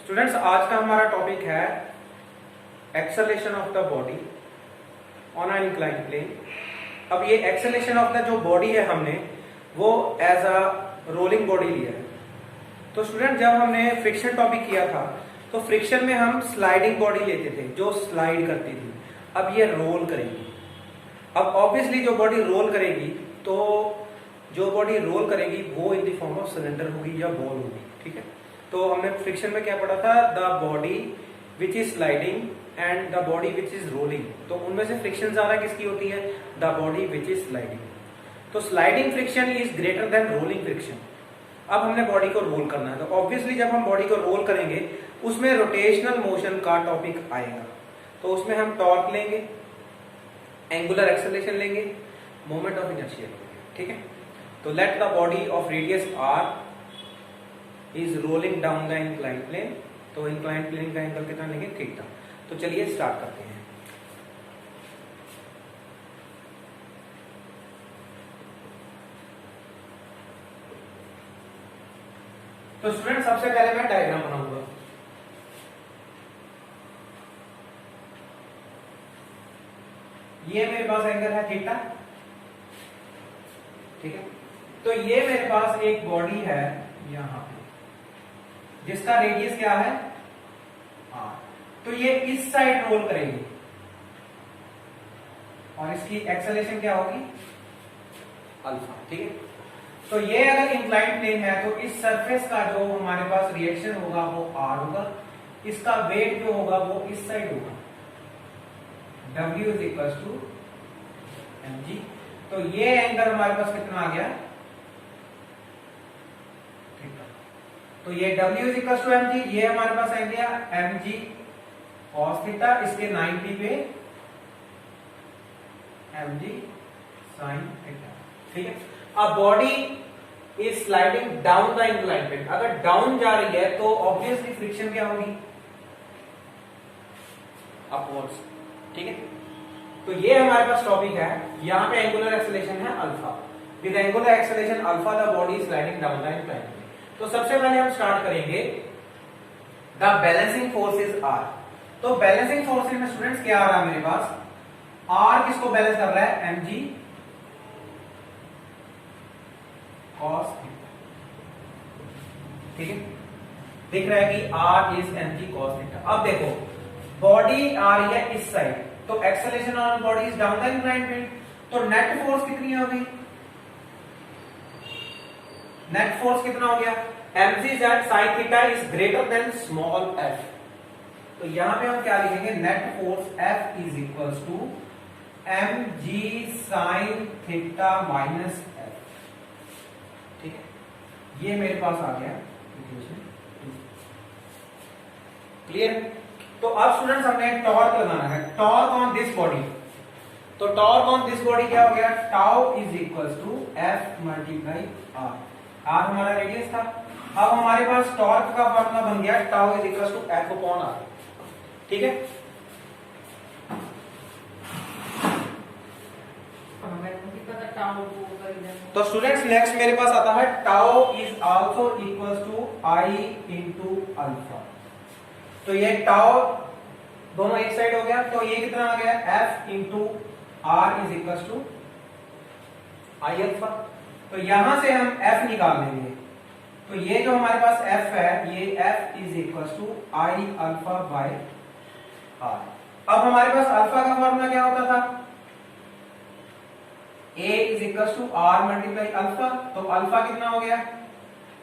Students, आज का हमारा टॉपिक है acceleration of the body on an incline plane. अब ये एक्सेलेरेशन ऑफ द जो बॉडी है हमने वो एज अ रोलिंग बॉडी लिया है। तो स्टूडेंट, जब हमने फ्रिक्शन टॉपिक किया था तो फ्रिक्शन में हम स्लाइडिंग बॉडी लेते थे जो स्लाइड करती थी। अब ये रोल करेगी। अब ऑब्वियसली जो बॉडी रोल करेगी तो जो बॉडी रोल करेगी वो in the form of cylinder होगी या बॉल होगी। ठीक है, तो हमने फ्रिक्शन में क्या पढ़ा था? The body which is sliding and the body which is rolling. तो उनमें से फ्रिक्शन ज्यादा किसकी होती है? The body which is sliding. तो sliding friction is greater than rolling friction. अब हमने बॉडी को रोल करना है, तो ऑब्वियसली जब हम बॉडी को रोल करेंगे उसमें रोटेशनल मोशन का टॉपिक आएगा। तो उसमें हम टॉर्क लेंगे, एंगुलर एक्सेलरेशन लेंगे, मोमेंट ऑफ इनर्शिया लेंगे। ठीक है, तो let the body of radius R is rolling down the incline plane. तो इंक्लाइन प्लेन का एंगल कितना लेंगे? थीटा। तो चलिए स्टार्ट करते हैं। तो स्टूडेंट, सबसे पहले मैं डायग्राम बनाऊंगा। ये मेरे पास एंगल है थीटा। ठीक है, तो ये मेरे पास एक बॉडी है यहां पे जिसका रेडियस क्या है? आर। तो ये इस साइड रोल करेगी और इसकी एक्सेलरेशन क्या होगी? अल्फा। ठीक है, तो ये अगर इंक्लाइंड प्लेन है तो इस सरफेस का जो हमारे पास रिएक्शन होगा वो आर होगा, इसका वेट जो होगा वो इस साइड होगा, W is equal to mg। तो ये एंगल हमारे पास कितना आ गया? थीटा। तो ये W is equal to mg, ये हमारे पास आ गया mg cos थीटा, इसके 90 पे mg sin थीटा। ठीक है, अब body is sliding down the incline plane. अगर डाउन जा रही है तो ऑब्वियसली फ्रिक्शन क्या होगी? अपवर्ड्स। ठीक है, तो ये हमारे पास टॉपिक है। यहां पे एंगुलर एक्सेलरेशन है alpha. With angular acceleration alpha the body is sliding down the incline plane. तो सबसे पहले हम स्टार्ट करेंगे द बैलेंसिंग फोर्सेस आर। तो बैलेंसिंग फोर्सेस में स्टूडेंट्स क्या आ रहा है मेरे पास? आर किसको बैलेंस कर रहा है? mg cos theta. ठीक है, दिख रहा है कि r is mg cos theta. अब देखो, बॉडी आ रही है इस साइड, तो acceleration on body is down the incline plane. तो नेट फोर्स कितनी होगी? नेट फोर्स कितना हो गया? mg sin theta is greater than small f। तो यहां पे हम क्या लिखेंगे? Net force F is equal to mg sin theta minus f। ठीक है, ये मेरे पास आ गया इक्वेशन। क्लियर? तो अब स्टूडेंट्स हमने टॉर्क लगाना है। Torque on this body. तो टॉर्क ऑन दिस बॉडी क्या हो गया? Tau is equal to F multiply R। R हमारा रेडियस था। अब हमारे पास टॉर्क का फॉर्मूला बन गया tau is equal to F upon R। ठीक है, तो स्टूडेंट्स नेक्स्ट मेरे पास आता है tau is also equal to I into alpha. तो ये टाउ दोनों एक साइड हो गया, तो ये कितना आ गया? F into R is equal to I alpha. तो यहां से हम F निकाल लेंगे। तो ये जो हमारे पास F है, ये F is equal to I alpha by R। अब हमारे पास अल्फा का फॉर्मूला क्या होता था? A is equal to R multiply alpha. तो अल्फा कितना हो गया?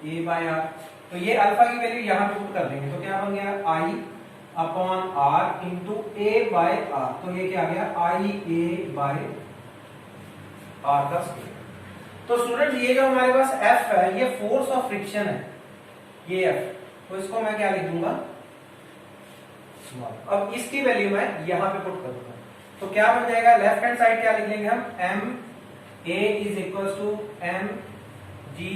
A by R। तो ये अल्फा की वैल्यू यहां पे पुट कर देंगे, तो क्या बन गया? I upon R into A by R। तो ये क्या आ गया? I A बाय R का स्क्वायर। तो स्टूडेंट, ये जो हमारे पास F है ये फोर्स ऑफ फ्रिक्शन है, ये F। तो इसको मैं क्या लिख दूंगा? अब इसकी वैल्यू मैं यहां पे पुट कर दूंगा, तो क्या बन जाएगा? लेफ्ट हैंड साइड क्या लिख लेंगे हम? M A is equal to mg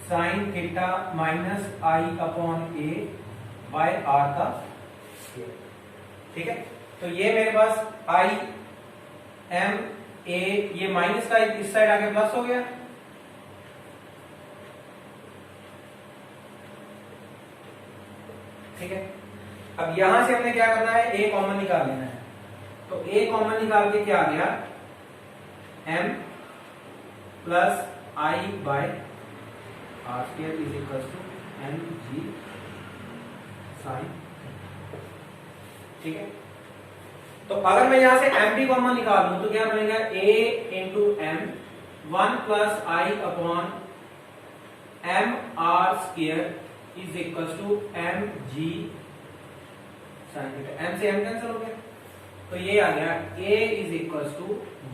sin theta minus I upon A by R का स्क्वायर। ठीक है, तो ये मेरे पास I M A, ये माइनस का इस साइड आगे प्लस हो गया, ठीक है। अब यहां से हमने क्या करना है, ए कॉमन निकाल लेना है। तो ए कॉमन निकाल के क्या आ गया, m plus I by R square is equal to M G sine, ठीक है। तो अगर मैं यहां से एम भी कॉमन निकाल लूं तो क्या बनेगा, a into M 1 plus I upon M R square is equal to M G sine theta. M से एम कैंसिल हो गया, तो ये आ गया a is equal to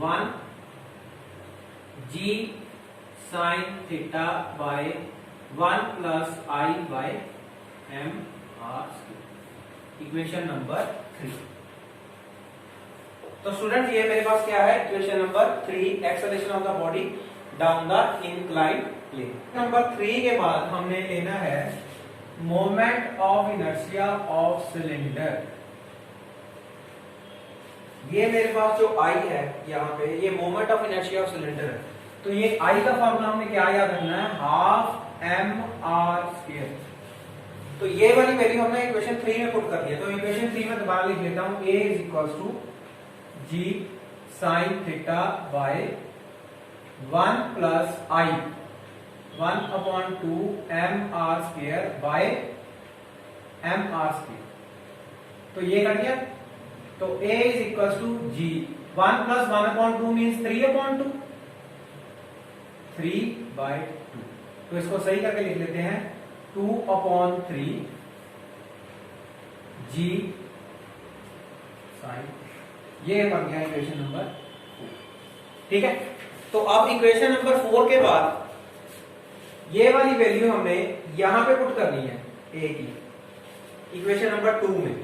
1 G sine theta by 1 plus I by M R square, equation number 3। तो student ये मेरे पास क्या है, equation number 3, acceleration of the body down the inclined plane. Number 3 के बाद हमने लेना है moment of inertia of cylinder. ये मेरे पास जो आई है यहाँ पे, ये moment of inertia of cylinder है। तो ये आई का फॉर्मूला हमें क्या याद रखना है, हाफ एम आर स्क्वायर। तो ये वाली वैल्यू हमने इक्वेशन 3 में पुट कर दिया। तो इक्वेशन 3 में दोबारा लिख लेता हूं, a is equal to G sine theta by 1 plus I 1 upon 2 M R square by M R square. तो ये कट गया। तो a is equal to G 1 plus 1 upon 2 means 3 upon 2, 3 by 2। तो इसको सही करके लिख लेते हैं 2 अपॉन 3 जी साइन, ये बन गया इक्वेशन नंबर 4, ठीक है। तो अब इक्वेशन नंबर 4 के बाद ये वाली वैल्यू हमने यहां पे पुट करनी है a की, इक्वेशन नंबर 2 में।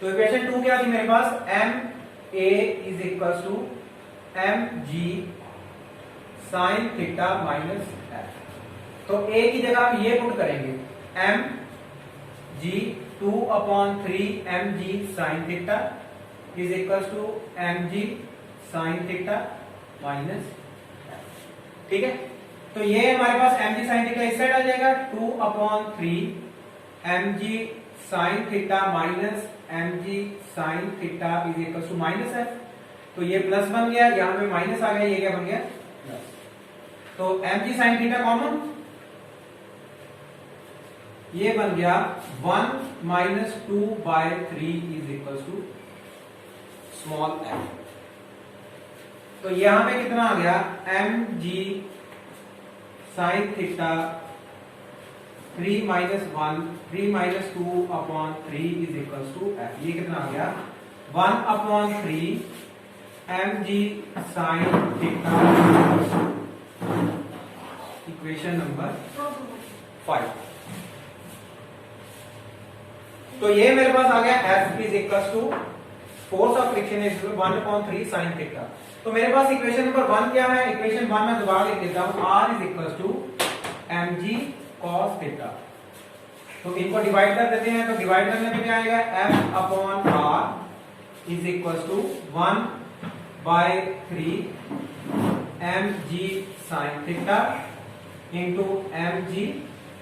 तो इक्वेशन 2 क्या थी मेरे पास, M A is equal to M G sine theta minus F. तो a की जगह हम ये पुट करेंगे, M G 2 upon 3 M G sine theta is equal to M G sine theta minus F, ठीक है। तो ये हमारे पास एम जी साइन थीटा इस साइड आ जाएगा, 2 upon 3 M G sine theta minus M ji sine theta is equal to minus F. तो ये प्लस बन गया, यहां पे माइनस आ गया, ये क्या बन गया प्लस। तो एम जी साइन थीटा कॉमन, ये बन गया 1 minus 2 by 3 is equal to small F. तो यहां पे कितना आ गया, M ji sine theta 3 minus 1 3 minus 2 upon 3 is equal to F. ये कितना आ गया 1 upon 3 M G sine theta, equation number 5। तो ये मेरे पास आ गया F is equal to force of friction is 1 upon 3 sine theta. तो मेरे पास इक्वेशन नंबर 1 क्या है, इक्वेशन 1 में दोबारा लिख देता हूं, R is equal to M g cos theta. तो इनको डिवाइड कर देते हैं, तो डिवाइड करने पे क्या आएगा, F upon R is equal to 1 by 3 M G sine theta into m g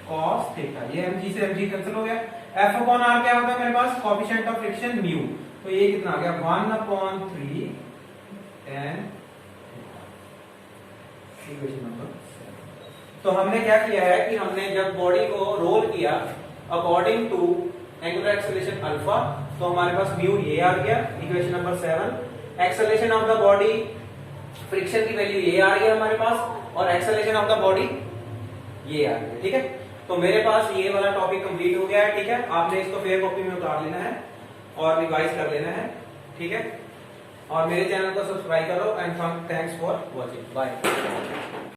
cos theta. ये एम जी से एम जी कैंसिल हो गया। F अपॉन R क्या होता है मेरे पास, कोएफिशिएंट ऑफ फ्रिक्शन म्यू। तो ये कितना आ गया 1 अपॉन 3 tan इक्वेशन नंबर 7। तो हमने क्या किया है कि हमने जब बॉडी को रोल किया according to angular acceleration alpha, तो हमारे पास म्यू ये आ गया, equation number 7। Acceleration of the body, friction की वैल्यू ये आ रही है हमारे पास, और एक्सेलरेशन ऑफ द बॉडी ये आ रही है, ठीक है। तो मेरे पास ये वाला टॉपिक कंप्लीट हो गया है, ठीक है। आपने इसको फेयर कॉपी में उतार लेना है और रिवाइज कर लेना है, ठीक है। और मेरे चैनल को सब्सक्राइब करो and thanks for watching, bye.